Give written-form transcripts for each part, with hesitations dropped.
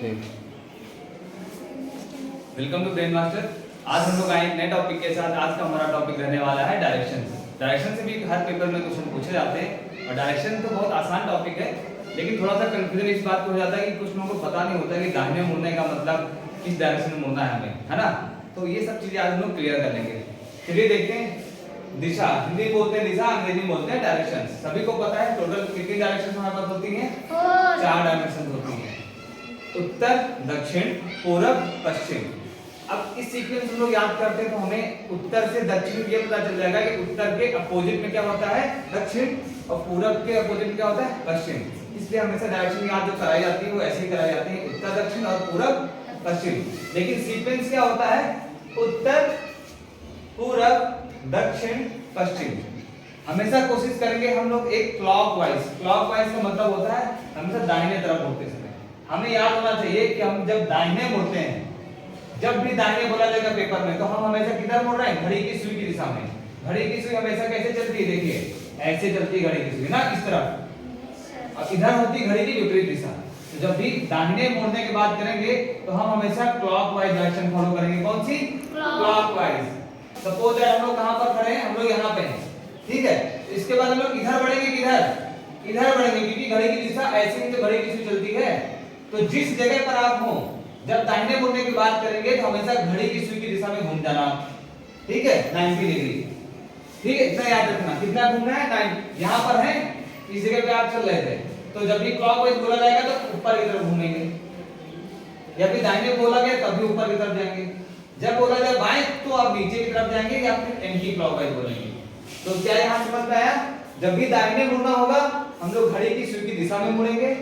ठीक। Welcome to Brain Master. आज हम लोग आए नए टॉपिक के साथ। आज का हमारा टॉपिक रहने वाला है डायरेक्शन। डायरेक्शन से भी हर पेपर में क्वेश्चन पूछे जाते हैं और डायरेक्शन तो बहुत आसान टॉपिक है, लेकिन थोड़ा सा कंफ्यूजन इस बात पे हो जाता है कि कुछ लोगों को पता नहीं होता कि दाहिने मुड़ने का मतलब किस डायरेक्शन में मुड़ना है हमें, है ना। तो ये सब चीजें आज हम लोग क्लियर कर लेंगे। चलिए देखते हैं। दिशा, हिंदी बोलते हैं दिशा, अंग्रेजी में बोलते हैं डायरेक्शन। सभी को पता है टोटल कितनी डायरेक्शन हमारे पास होती हैं? 4 डायरेक्शन होती हैं, उत्तर, दक्षिण, पूरब, पश्चिम। अब इस सीक्वेंस हम लोग याद करते हैं तो हमें उत्तर से दक्षिण ये पता चल जाएगा कि उत्तर के अपोजिट में क्या होता है? दक्षिण, और पूरब के अपोजिट में क्या होता है? पश्चिम। इसलिए हमेशा डायरेक्शन याद जो कराई जाती है वो ऐसे ही कराई जाती है, उत्तर, दक्षिण और पूरब, पश्चिम। लेकिन सीक्वेंस क्या होता है? उत्तर, पूरब, दक्षिण, पश्चिम। हमेशा कोशिश करेंगे हम लोग एक क्लॉकवाइज। क्लॉकवाइज का मतलब होता है हमेशा दाहिने तरफ मुड़ते समय। हमें याद होना चाहिए कि हम जब दाहिने मुड़ते हैं, जब भी दाहिने बोला जाएगा पेपर में, तो हम हमेशा किधर मुड़ रहे हैं? घड़ी की सुई की दिशा में। घड़ी की सुई हमेशा कैसे चलती है? देखिए ऐसे चलती है घड़ी की सुई ना, इस तरफ। और इधर होती है घड़ी की विपरीत दिशा। तो जब भी दाहिने मुड़ने की बात करेंगे तो हम हमेशा क्लॉकवाइज डायरेक्शन फॉलो करेंगे। कौन सी? क्लॉकवाइज। सपोज दैट हम लोग कहां पर खड़े हैं? हम लोग यहां पे हैं, ठीक है। इसके बाद हम लोग इधर बढ़ेंगे, किधर? इधर बढ़ेंगे, क्योंकि घड़ी की दिशा ऐसे ही तो घड़ी की सुई चलती है। तो जिस जगह पर आप हो, जब दाहिने मुड़ने की बात करेंगे तो हमेशा घड़ी की सुई की दिशा में घूम जाना, ठीक है, 90 डिग्री। ठीक है, इतना याद रखना। कितना घूमना है? 90। यहां पर है, इस जगह पे आप चल रहे थे, तो जब भी क्लॉकवाइज बोला जाएगा तो ऊपर की तरफ घूमेंगे, या फिर दाहिने बोला गया तब भी ऊपर की तरफ जाएंगे। जब बोला जाए बाएं तो आप नीचे की तरफ जाएंगे या फिर एंटी क्लॉकवाइज बोलेंगे। तो क्या यहां समझ में आया? जब भी दाहिने मुड़ना होगा हम लोग घड़ी की सुई की दिशा में मुड़ेंगे,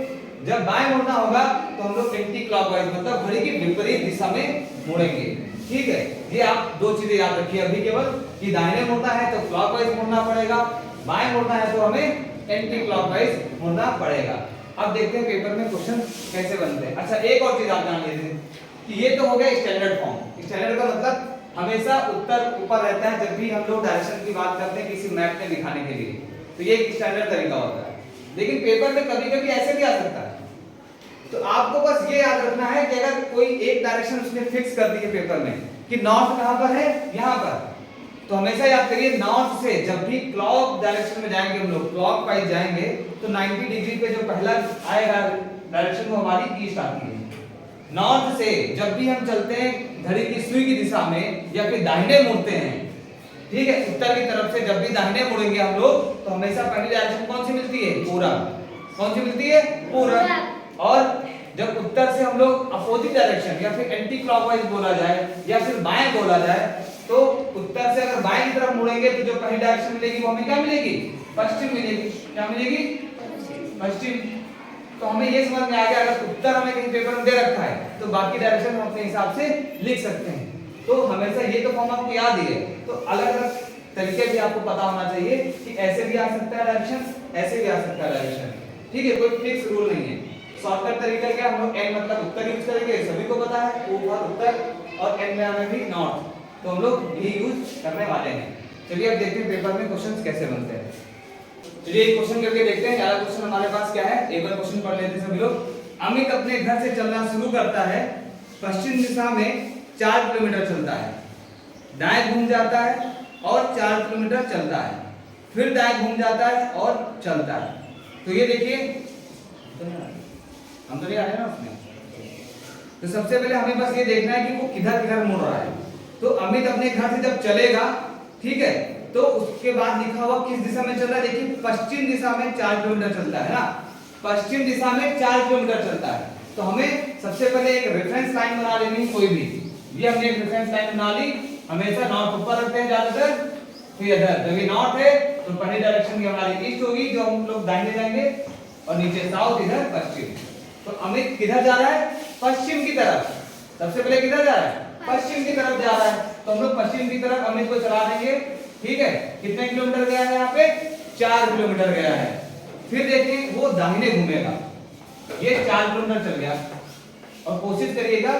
जब बाएं मुड़ना होगा तो हम लोग एंटी क्लॉकवाइज मतलब घड़ी की विपरीत दिशा में मुड़ेंगे, ठीक है। ये आप दो चीजें याद रखिए अभी केवल, कि दाहिने मुड़ना है तो क्लॉकवाइज मुड़ना पड़ेगा, बाएं मुड़ना है तो हमें एंटी क्लॉकवाइज मुड़ना पड़ेगा। अब देखते हैं पेपर में क्वेश्चन कैसे बनते हैं। अच्छा, एक और चीज आप जान लीजिए कि ये तो हो गया स्टैंडर्ड फॉर्म। स्टैंडर्ड का मतलब हमेशा उत्तर ऊपर रहता है जब भी हम लोग डायरेक्शन की बात करते हैं किसी मैप में दिखाने के लिए, तो ये एक स्टैंडर्ड तरीका होता है। लेकिन पेपर में कभी-कभी ऐसे भी आ सकता है, तो आपको बस ये याद रखना है कि अगर कोई एक डायरेक्शन उसने फिक्स कर दी है पेपर में कि नॉर्थ कहां पर है? यहां पर, तो हमेशा याद करिए नॉर्थ से जब भी क्लॉक डायरेक्शन में जाएंगे हम लोग, क्लॉकवाइज जाएंगे, तो 90 डिग्री पे जो पहला आएगा डायरेक्शन वो हमारी ईस्ट आती है। नॉर्थ से जब भी हम चलते हैं घड़ी की सुई की दिशा में या फिर दाहिने मुड़ते हैं, ठीक है, उत्तर की तरफ से जब भी दाहिने मुड़ेंगे हम लोग तो हमेशा पहली डायरेक्शन कौन सी मिलती है? पूरब। कौन सी मिलती है? पूरब। और जब उत्तर से हम लोग अपोजिट डायरेक्शन या फिर एंटी क्लॉकवाइज बोला जाए या फिर बाएं बोला जाए, तो उत्तर से अगर बाएं की तरफ मुड़ेंगे तो जो पहली डायरेक्शन मिलेगी वो हमें क्या मिलेगी? पश्चिम मिलेगी। क्या मिलेगी? पश्चिम। तो हमें ये समझ में आ गया अगर उत्तर हमें कहीं पेपर में दे रखा है तो बाकी डायरेक्शन हम अपने हिसाब से लिख सकते हैं। तो हमेशा ये तो फॉर्म आपको याद ही है, तो अलग-अलग तरीके भी आपको पता होना चाहिए कि ऐसे भी आ सकता है डायरेक्शन, ऐसे भी आ सकता है डायरेक्शन, ठीक है। कोई फिक्स रूल नहीं है। शॉर्टकट तरीका क्या? हम लोग एन मतलब उत्तर यूज करेंगे, सभी को पता है, ओ फॉर उत्तर, और एन में हमें भी नॉर्थ, तो हम लोग भी यूज करने वाले हैं। चलिए अब देखते हैं पेपर में क्वेश्चंस कैसे बनते हैं। चलिए एक क्वेश्चन करके देखते हैं। पहला क्वेश्चन हमारे पास क्या है, एक बार क्वेश्चन पढ़ लेते हैं सभी लोग। अमित अपने घर से चलना शुरू करता है, पश्चिम दिशा में 4 किलोमीटर चलता है, दाएं घूम जाता है और 4 किलोमीटर चलता है, फिर दाएं घूम जाता है और चलता है। तो ये देखिए हम तो नहीं आ रहे ना उसमें। तो सबसे पहले हमें बस ये देखना है कि वो किधर किधर मुड़ रहा है। तो अमित अपने घर से जब चलेगा, ठीक है, तो उसके बाद लिखा हुआ किस दिशा में चल रहा है? देखिए पश्चिम दिशा में 4 किलोमीटर चलता है ना, पश्चिम दिशा में 4 किलोमीटर चलता है। तो हमें सबसे पहले एक रेफरेंस लाइन बना लेनी कोई भी। ये हमने एक रेफरेंस लाइन बना ली। हमेशा नॉर्थ ऊपर रखते हैं ज्यादातर, तो इधर जब ये नॉर्थ है तो पहली डायरेक्शन की हमारी ईस्ट होगी, जो हम लोग दाहिने जाएंगे, और नीचे साउथ, इधर पश्चिम। तो अमित किधर जा रहा है? पश्चिम की तरफ। सबसे पहले किधर जा रहा है? पश्चिम की तरफ जा रहा है। तो हम लोग पश्चिम की तरफ अमित को चला देंगे, ठीक है। कितने किलोमीटर गया है? यहाँ पे 4 किलोमीटर गया है। फिर देखिए वो दाहिने घूमेगा, ये 4 किलोमीटर चल गया, और कोशिश करिएगा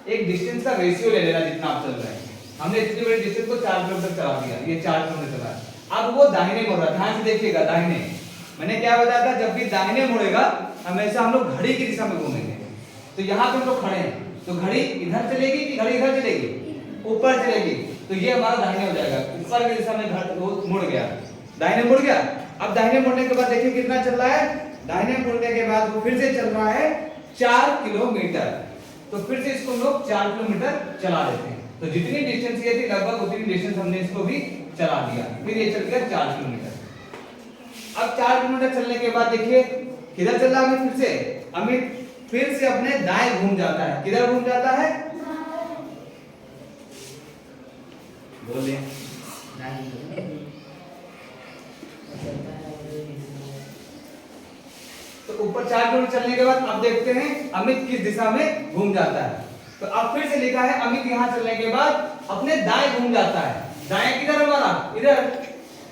एक डिस्टेंस का रेशियो ले लेना जितना आप चल रहे हैं। हमने इतनी बड़ी डिस्टेंस को 4 किलोमीटर चला दिया, ये 4 किलोमीटर चला है। अब वो दाहिने मुड़ रहा है, ध्यान से देखिएगा दाहिने। मैंने क्या बताया था? जब भी दाहिने मुड़ेगा हमेशा हम लोग घड़ी की दिशा में घूमेंगे, तो यहाँ पे हम लोग खड़े हैं, तो घड़ी इधर चलेगी कि घड़ी इधर चलेगी? ऊपर चलेगी, तो ये हमारा दाहिने हो जाएगा, ऊपर की दिशा में मुड़ गया, दाहिने मुड़ गया। अब दाहिने मुड़ने के बाद देखिए कितना चल रहा है, दाहिने मुड़ने के बाद वो फिर से चल रहा है 4 किलोमीटर। तो फिर से इसको हम लोग 4 किलोमीटर चला देते हैं। तो जितनी डिस्टेंस ये थी लगभग उतनी डिस्टेंस हमने इसको भी चला दिया, फिर ये चल गया 4 किलोमीटर। अब 4 किलोमीटर चलने के बाद देखिए किधर चल रहा है अमित? फिर से अमित फिर से अपने दाएं घूम जाता है। किधर घूम जाता है? बोलिए। तो ऊपर 4 किलोमीटर चलने के बाद अब देखते हैं अमित किस दिशा में घूम जाता है। तो अब फिर से लिखा है अमित यहाँ चलने के बाद अपने दाएं घूम जाता है। दाएं किधर हमारा? इधर,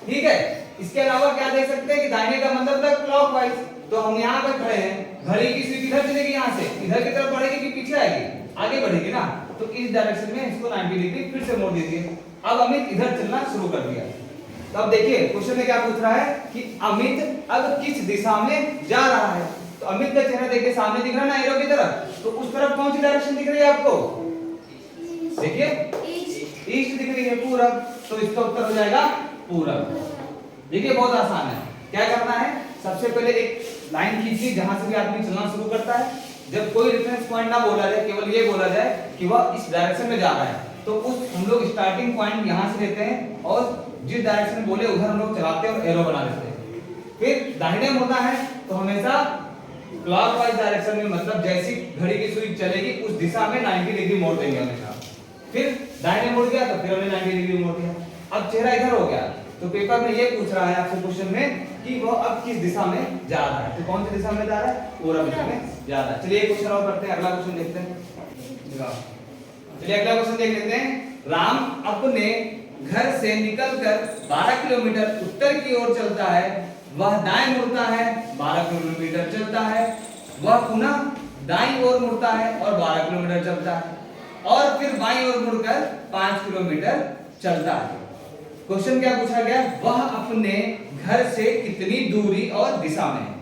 ठीक है। इसके अलावा क्या देख सकते हैं कि दाहिने का मतलब था क्लॉकवाइज, तो हम यहाँ पे खड़े हैं, घड़ी की सुई किधर चलेगी? यहाँ से इधर की तरफ बढ़ेगी कि पीछे आएगी? आगे बढ़ेगी ना, तो इस डायरेक्शन में इसको 90 डिग्री फिर से मोड़ दीजिए। अब अमित इधर चलना शुरू कर दिया। तो अब देखिए क्वेश्चन में क्या पूछ रहा है कि अमित अब किस दिशा में जा रहा है। तो अमित का चेहरा देखिए सामने दिख रहा है ना एरो की तरफ, तो उस तरफ कौन सी डायरेक्शन दिख रही है आपको? देखिए ईस्ट दिख रही है, पूरब, तो इसका उत्तर हो जाएगा पूरब। देखिए बहुत आसान है। क्या करना है, सबसे पहले एक लाइन खींचिए जहां से भी आदमी चलना शुरू करता है। जब कोई रेफरेंस पॉइंट ना बोला जाए, केवल ये बोला जाए कि वह इस डायरेक्शन में जा रहा है, तो उस हम लोग स्टार्टिंग पॉइंट यहां से लेते हैं और जिस डायरेक्शन बोले उधर हम लोग चलाते हैं और एरो बना देते हैं। फिर दाहिने मुड़ना है तो हमेशा क्लॉकवाइज डायरेक्शन में, मतलब जैसी घड़ी की सुई चलेगी उस दिशा में 90 डिग्री मोड़ देंगे हमेशा। फिर दाहिने मुड़ गया तो फिर हमने 90 डिग्री मोड़ दिया। अब चेहरा इधर हो गया, तो पेपर में ये पूछ रहा है आपसे क्वेश्चन में कि वह अब किस दिशा में जा रहा है। तो कौन सी दिशा में जा रहा है? पूरब दिशा में जा रहा है। चलिए एक क्वेश्चन और करते हैं, अगला क्वेश्चन देखते हैं। चलिए अगला क्वेश्चन देख लेते हैं। राम अपने घर से निकलकर 12 किलोमीटर उत्तर की ओर चलता है। वह दाएं मुड़ता है, 12 किलोमीटर चलता है। वह पुनः दाईं ओर मुड़ता है और 12 किलोमीटर चलता है, और फिर बाईं ओर मुड़कर 5 किलोमीटर चलता है। क्वेश्चन क्या पूछा गया? वह अपने घर से कितनी दूरी और दिशा में है।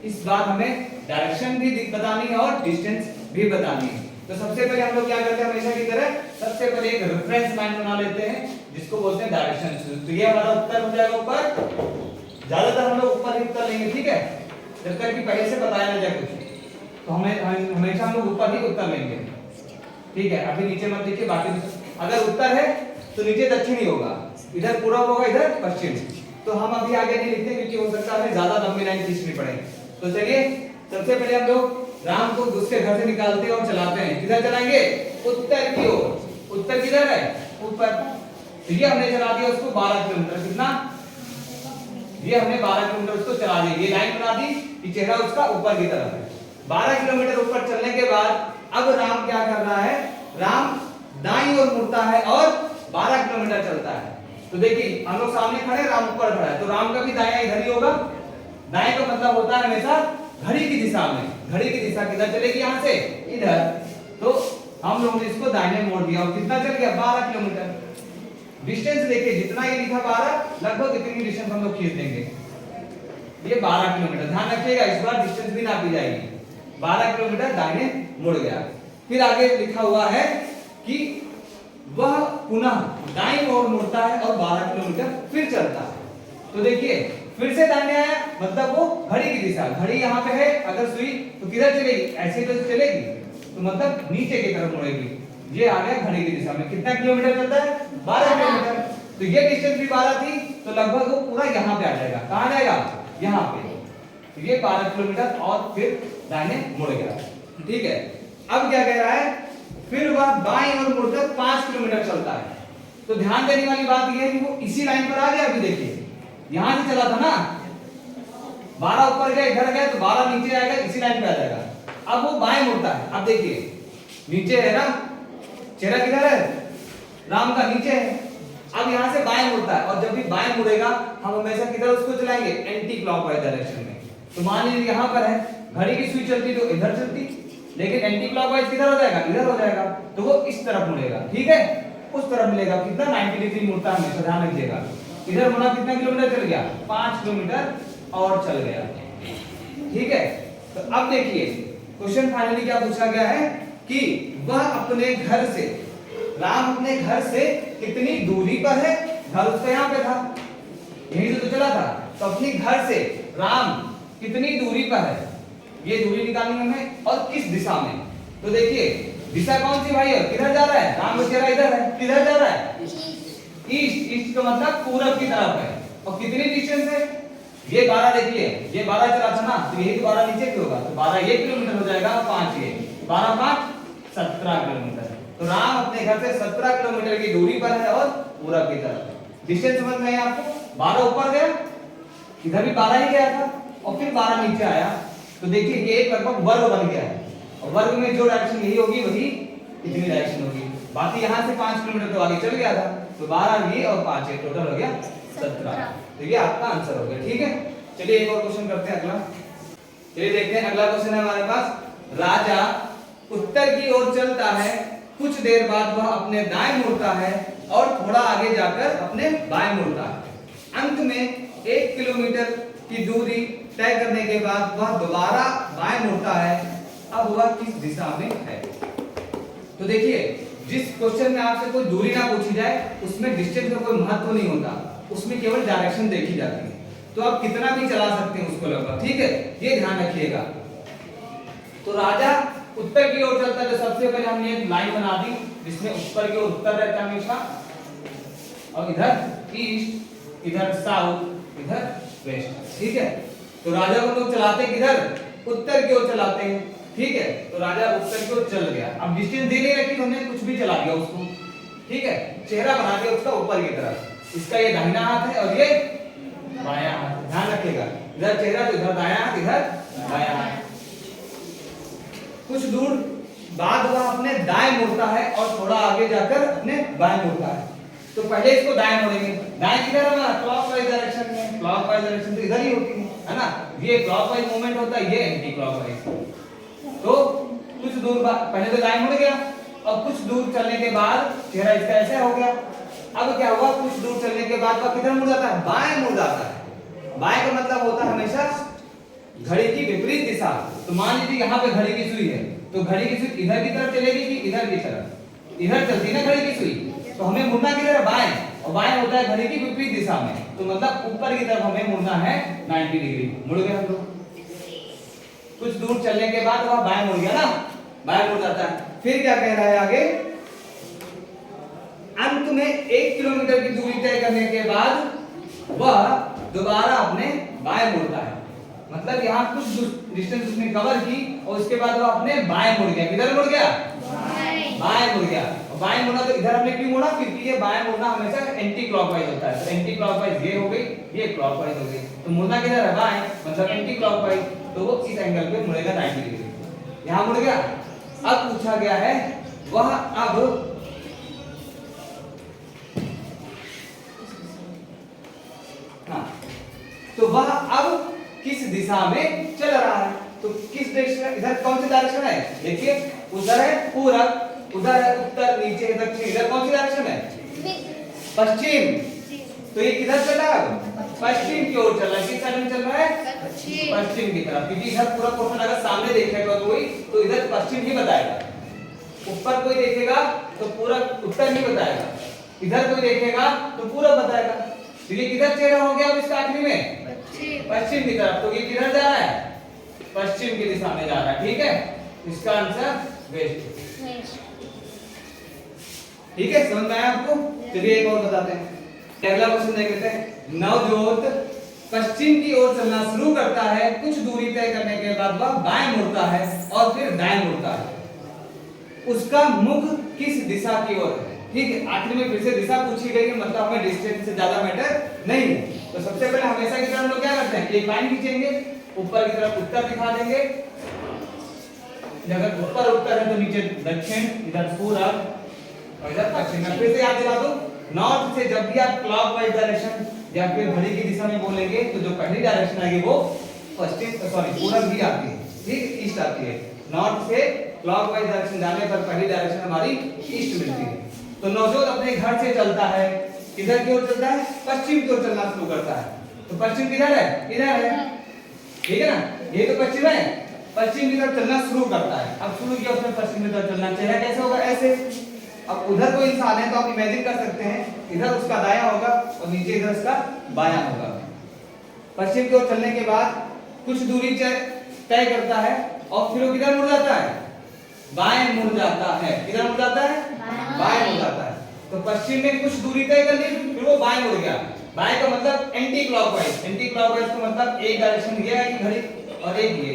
इस बार हमें डायरेक्शन भी बतानी है और डिस्टेंस भी बतानी है। तो सबसे पहले हम लोग क्या करते हैं, हमेशा की तरह सबसे पहले एक रेफरेंस लाइन बना लेते हैं जिसको बोलते हैं डायरेक्शन। तो ये हमारा उत्तर हो जाएगा ऊपर। ज्यादातर हम लोग ऊपर ही उत्तर लेंगे, ठीक है, जब तक कि पहले से बताया ना जाए कुछ, तो हमेशा हम लोग ऊपर ही उत्तर लेंगे, ठीक है। अभी नीचे मत देखिए, बाकी अगर उत्तर है तो नीचे दक्षिण ही होगा, इधर पूरब होगा, इधर पश्चिम। तो हम अभी आगे नहीं लिखते क्योंकि हो सकता है ज्यादा लंबी लाइन खींचनी पड़े। तो चलिए सबसे पहले हम लोग राम को उसके घर से निकालते हैं और चलाते हैं। किधर चलाएंगे? उत्तर की ओर। उत्तर किधर है? ऊपर। तो ये हमने चला दिया उसको 12 किलोमीटर। कितना? ये हमने 12 किलोमीटर उसको चला दिया। ये लाइन बना दी कि चेहरा उसका ऊपर की तरफ है। 12 किलोमीटर ऊपर चलने के बाद अब राम क्या कर रहा है? राम दाईं ओर मुड़ता है और 12 किलोमीटर चलता है। तो देखिए हम लोग सामने खड़े, राम ऊपर खड़ा है, तो राम का भी दायां इधर ही होगा। दाएं का मतलब होता है हमेशा घड़ी की दिशा में। घड़ी की दिशा किधर चलेगी? यहाँ से इधर। तो हम लोगों ने इसको दाहिने मोड़ दिया और कितना चल गया? 12 किलोमीटर। डिस्टेंस देखिए, जितना ये लिखा 12, लगभग इतनी डिस्टेंस हम लोग खींच देंगे। ये 12 किलोमीटर, ध्यान रखिएगा इस बार डिस्टेंस भी नापी जाएगी। 12 किलोमीटर दाहिने मुड़ गया। फिर आगे लिखा हुआ है कि वह पुनः दाईं ओर मुड़ता है और 12 किलोमीटर फिर चलता है। तो देखिए फिर से दाहिने आया, मतलब वो घड़ी की दिशा, घड़ी यहाँ पे है, अगर सुई तो किधर चलेगी? ऐसे तो चलेगी, तो मतलब नीचे की तरफ मुड़ेगी। ये आ गया घड़ी की दिशा में। कितना किलोमीटर चलता है? 12 किलोमीटर। तो ये डिस्टेंस भी 12 थी, तो लगभग वो पूरा यहाँ पे आ जाएगा। कहाँ जाएगा? यहाँ पे। तो ये 12 किलोमीटर और फिर दाहिने मुड़ गया, ठीक है। अब क्या कह रहा है? फिर वह बाईं ओर मुड़कर 5 किलोमीटर चलता है। तो ध्यान देने वाली बात यह है कि वो इसी लाइन पर आ गया। अभी देखिए यहां से चला था ना, 12 ऊपर गया, इधर गया, तो 12 नीचे आएगा, इसी लाइन पे आ जाएगा। अब वो बाएं मुड़ता है। अब देखिए नीचे है ना, चेहरा किधर है? राम का नीचे है। अब यहां से बाएं मुड़ता है, और जब भी बाएं मुड़ेगा हम हमेशा किधर उसको चलाएंगे? एंटी क्लॉकवाइज डायरेक्शन में। तो मान लीजिए यहां पर है, घड़ी की सुई चलती तो इधर चलती, लेकिन एंटी क्लॉकवाइज किधर हो जाएगा? इधर हो जाएगा। तो वो इस तरफ मुड़ेगा, ठीक है, उस तरफ मिलेगा। कितना? 90 डिग्री मुड़ता है हमेशा, ध्यान रखिएगा। इधर मुड़ा, कितना किलोमीटर चल गया? 5 किलोमीटर और चल गया, ठीक है। तो अब देखिए क्वेश्चन फाइनली क्या पूछा गया है कि वह अपने घर से, राम अपने घर से कितनी दूरी पर है। घर उसका यहाँ पे था, यहीं से तो चला था, तो अपने घर से राम कितनी दूरी पर है, ये दूरी निकालनी हमें, और किस दिशा में। तो देखिए दिशा कौन सी भाई है, किधर जा रहा है, राम का चेहरा इधर है, किधर जा रहा है, ईस्ट। ईस्ट का मतलब पूरब की तरफ है। और कितनी डिस्टेंस है, ये 12, देखिए ये 12 चला था ना, तो यही तो 12 नीचे की होगा, तो 12 ये किलोमीटर हो जाएगा, 5 ये 12 5 17 किलोमीटर। तो राम अपने घर से 17 किलोमीटर की दूरी पर है और पूरब की तरफ है। डिस्टेंस समझ में आया आपको, 12 ऊपर गया, इधर भी 12 ही गया था, और फिर 12 नीचे आया। तो देखिए ये एक लगभग वर्ग बन गया है, और वर्ग में जो डायरेक्शन यही होगी वही इतनी डायरेक्शन होगी। बाकी यहाँ से 5 किलोमीटर तो आगे चल गया था, तो 12 ये और 5 ये टोटल हो गया 17। तो ये आपका आंसर हो गया। ठीक है, चलिए एक और क्वेश्चन करते हैं अगला। चलिए देखते हैं अगला क्वेश्चन है हमारे पास। राजा उत्तर की ओर चलता है, कुछ देर बाद वह अपने दाएं मुड़ता है और थोड़ा आगे जाकर अपने बाएं मुड़ता है। अंत में 1 किलोमीटर की दूरी तय करने के बाद वह दोबारा बाएं मुड़ता है। अब वह किस दिशा में है। तो देखिए जिस क्वेश्चन में आपसे कोई दूरी ना पूछी जाए उसमें डिस्टेंस का कोई महत्व नहीं होता, उसमें केवल डायरेक्शन देखी जाती है। तो आप कितना भी चला सकते हैं उसको लगभग, ठीक है, ये ध्यान रखिएगा। तो राजा उत्तर की ओर चलता है, तो सबसे पहले हमने एक लाइन बना दी जिसमें ऊपर की ओर उत्तर रहता है हमेशा, और इधर ईस्ट, इधर साउथ, इधर वेस्ट। ठीक है, तो राजा को लोग चलाते किधर, उत्तर की ओर चलाते हैं। ठीक है, तो राजा उत्तर की ओर चल गया। अब डिस्टेंस दे नहीं रखी तो हमने कुछ भी चला दिया उसको। ठीक है, चेहरा बना दिया उसका ऊपर की तरफ, इसका ये दाहिना हाथ है और ये बायां हाथ, ध्यान रखिएगा। इधर चेहरा तो इधर दायां हाथ, इधर बायां हाथ। कुछ दूर बाद वह अपने दाएं मुड़ता है और थोड़ा आगे जाकर अपने बाएं मुड़ता है। तो पहले इसको दाएं मोड़ेंगे। दाएं किधर है हमारा, क्लॉकवाइज डायरेक्शन में। क्लॉकवाइज डायरेक्शन तो इधर ही होती है ना, ये क्लॉकवाइज मूवमेंट होता है, ये एंटी क्लॉकवाइज। तो कुछ दूर पहले तो दाएं मुड़ गया, और कुछ दूर चलने के बाद चेहरा इसका ऐसा हो गया। अब क्या हुआ, कुछ दूर चलने के बाद वह किधर मुड़ जाता है, बाएं मुड़ जाता है। बाएं का मतलब होता है हमेशा घड़ी की विपरीत दिशा। तो मान लीजिए यहाँ पे घड़ी की सुई है, तो घड़ी की सुई इधर की तरफ चलेगी कि इधर की तरफ, इधर चलती है ना घड़ी की सुई, तो हमें मुड़ना किधर है, बाएं, और बाएं होता है घड़ी की विपरीत दिशा में। तो मतलब ऊपर की तरफ हमें मुड़ना है 90 डिग्री। मुड़ गए हम लोग। कुछ दूर चलने के बाद वह बाएं मुड़ गया ना, बाएं मुड़ जाता है। फिर क्या कह रहा है आगे, अंत में 1 किलोमीटर की दूरी तय करने के बाद वह दोबारा अपने बाएं मुड़ता है। मतलब यहाँ कुछ डिस्टेंस उसने कवर की और उसके बाद वह अपने बाएं मुड़ गया। किधर मुड़ गया, बाएं मुड़ गया। और बाएं मुड़ा तो इधर हमने क्यों मुड़ा, क्योंकि ये बाएं मुड़ना हमेशा एंटी क्लॉकवाइज होता है। तो एंटी क्लॉकवाइज ये हो गई, ये क्लॉकवाइज हो गई, तो मुड़ना किधर है, बाएं, मतलब एंटी क्लॉकवाइज। तो वो इस एंगल पे मुड़ेगा 90 डिग्री। यहाँ मुड़ गया। अब पूछा गया है वह अब तो वह अब किस दिशा में चल रहा है। तो किस डायरेक्शन, इधर कौन सी डायरेक्शन है, देखिए उधर है पूरब, उधर है उत्तर, नीचे है दक्षिण। इधर कौन सी डायरेक्शन है, पश्चिम। तो ये किधर चल रहा है, पश्चिम की ओर चल रहा है। किस साइड में चल रहा है, पश्चिम की तरफ, क्योंकि इधर पूरा क्वेश्चन अगर सामने देखेगा कोई तो इधर पश्चिम ही बताएगा, ऊपर कोई देखेगा तो पूरा उत्तर ही बताएगा, इधर कोई देखेगा तो पूरा बताएगा। तो ये किधर चेहरा हो गया अब इसका आखिरी में, पश्चिम की तरफ। तो ये किधर जा रहा है, पश्चिम की दिशा में जा रहा है। ठीक है, इसका आंसर वेस्ट। ठीक है, समझ में आया आपको। चलिए एक और बताते हैं, अगला क्वेश्चन देख लेते हैं। नवजोत पश्चिम की ओर चलना शुरू करता है, कुछ दूरी तय करने के बाद वह बाएं मुड़ता है और फिर दाएं मुड़ता है। उसका मुख किस दिशा की ओर है। ठीक है, आखिर में फिर से दिशा पूछी गई है, मतलब हमें डिस्टेंस से ज्यादा मैटर नहीं है। तो सबसे पहले हमेशा की तरह हम लोग क्या करते हैं, एक लाइन खींचेंगे, ऊपर की तरफ उत्तर दिखा देंगे, अगर ऊपर उत्तर है तो नीचे दक्षिण, इधर पूरब और इधर पश्चिम। मैं फिर से याद दिला दूं, नॉर्थ से जब भी आप क्लॉकवाइज डायरेक्शन या फिर घड़ी की दिशा में बोलेंगे तो जो पहली डायरेक्शन आएगी वो पश्चिम सॉरी पूरब ही आती है, ठीक, ईस्ट आती है। नॉर्थ से क्लॉकवाइज डायरेक्शन जाने पर पहली डायरेक्शन हमारी ईस्ट मिलती है। तो नवजोत अपने घर से चलता है, किधर की ओर चलता है, पश्चिम की ओर चलना शुरू करता है। तो पश्चिम किधर है, इधर है, ठीक है ना, ये तो पश्चिम है। पश्चिम की तरफ चलना शुरू करता है। अब शुरू किया उसने पश्चिम की तरफ चलना, चेहरा कैसे होगा, ऐसे। अब उधर कोई इंसान है तो आप इमेजिन कर सकते हैं इधर उसका दायां होगा और नीचे इधर उसका बायां होगा। पश्चिम की ओर चलने के बाद कुछ दूरी तय करता है और फिर वो किधर मुड़ जाता है, बाएं मुड़ जाता है। किधर मुड़ जाता है, बाएं मुड़ जाता है। तो पश्चिम में कुछ दूरी तय कर ली, फिर वो बाएं मुड़ गया। बाएं का मतलब एंटी क्लॉकवाइज, एंटी क्लॉकवाइज का मतलब एक डायरेक्शन ये है कि घड़ी और एक ये,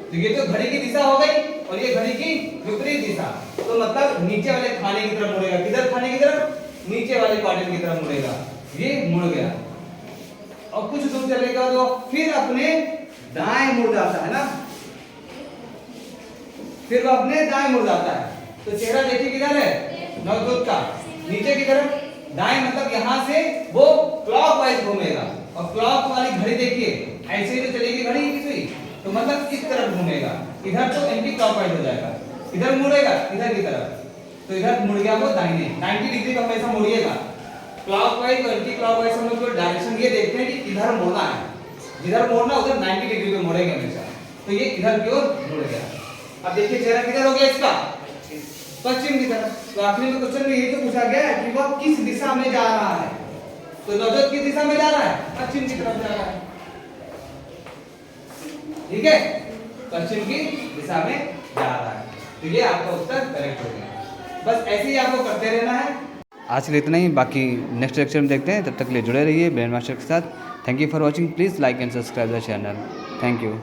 तो ये तो घड़ी की दिशा हो गई और ये घड़ी की विपरीत दिशा। तो मतलब नीचे वाले खाने की तरफ मुड़ेगा। किधर खाने की तरफ, नीचे वाले क्वाड्रेंट की तरफ मुड़ेगा। ये मुड़ गया और कुछ दूर चलेगा तो फिर अपने दाएं मुड़ जाता है ना, फिर वो अपने दाएं मुड़ जाता है। तो चेहरा देखिए किधर है, नवदूत का नीचे की तरफ। दाएं मतलब यहां से वो क्लॉकवाइज घूमेगा और क्लॉक वाली घड़ी देखिए ऐसे ही तो चलेगी घड़ी की सुई, तो मतलब इस तरफ घूमेगा। इधर तो एंटी क्लॉकवाइज हो जाएगा, इधर मुड़ेगा इधर की तरफ, तो इधर मुड़ गया वो दाहिने। 90 डिग्री का हमेशा मुड़िएगा। क्लॉकवाइज और एंटी क्लॉकवाइज हम लोग को डायरेक्शन ये देखते हैं कि इधर मुड़ना है, जिधर मुड़ना उधर 90 डिग्री पे मुड़ेंगे हमेशा। तो ये इधर की ओर मुड़ गया। अब देखिए चेहरा किधर हो गया इसका, पश्चिम की तरफ। तो आखिरी में क्वेश्चन में ये तो पूछा गया है कि वह किस दिशा में जा रहा है। तो नवदूत किस दिशा में जा रहा है, पश्चिम की तरफ जा रहा है। ठीक है, पश्चिम की दिशा में जा रहा है। तो ये आपका उत्तर करेक्ट हो गया। बस ऐसे ही आपको करते रहना है। आज के लिए इतना ही, बाकी नेक्स्ट लेक्चर में देखते हैं। तब तक के लिए जुड़े रहिए ब्रेन मास्टर के साथ। Thank you for watching. Please like and subscribe the channel. Thank you.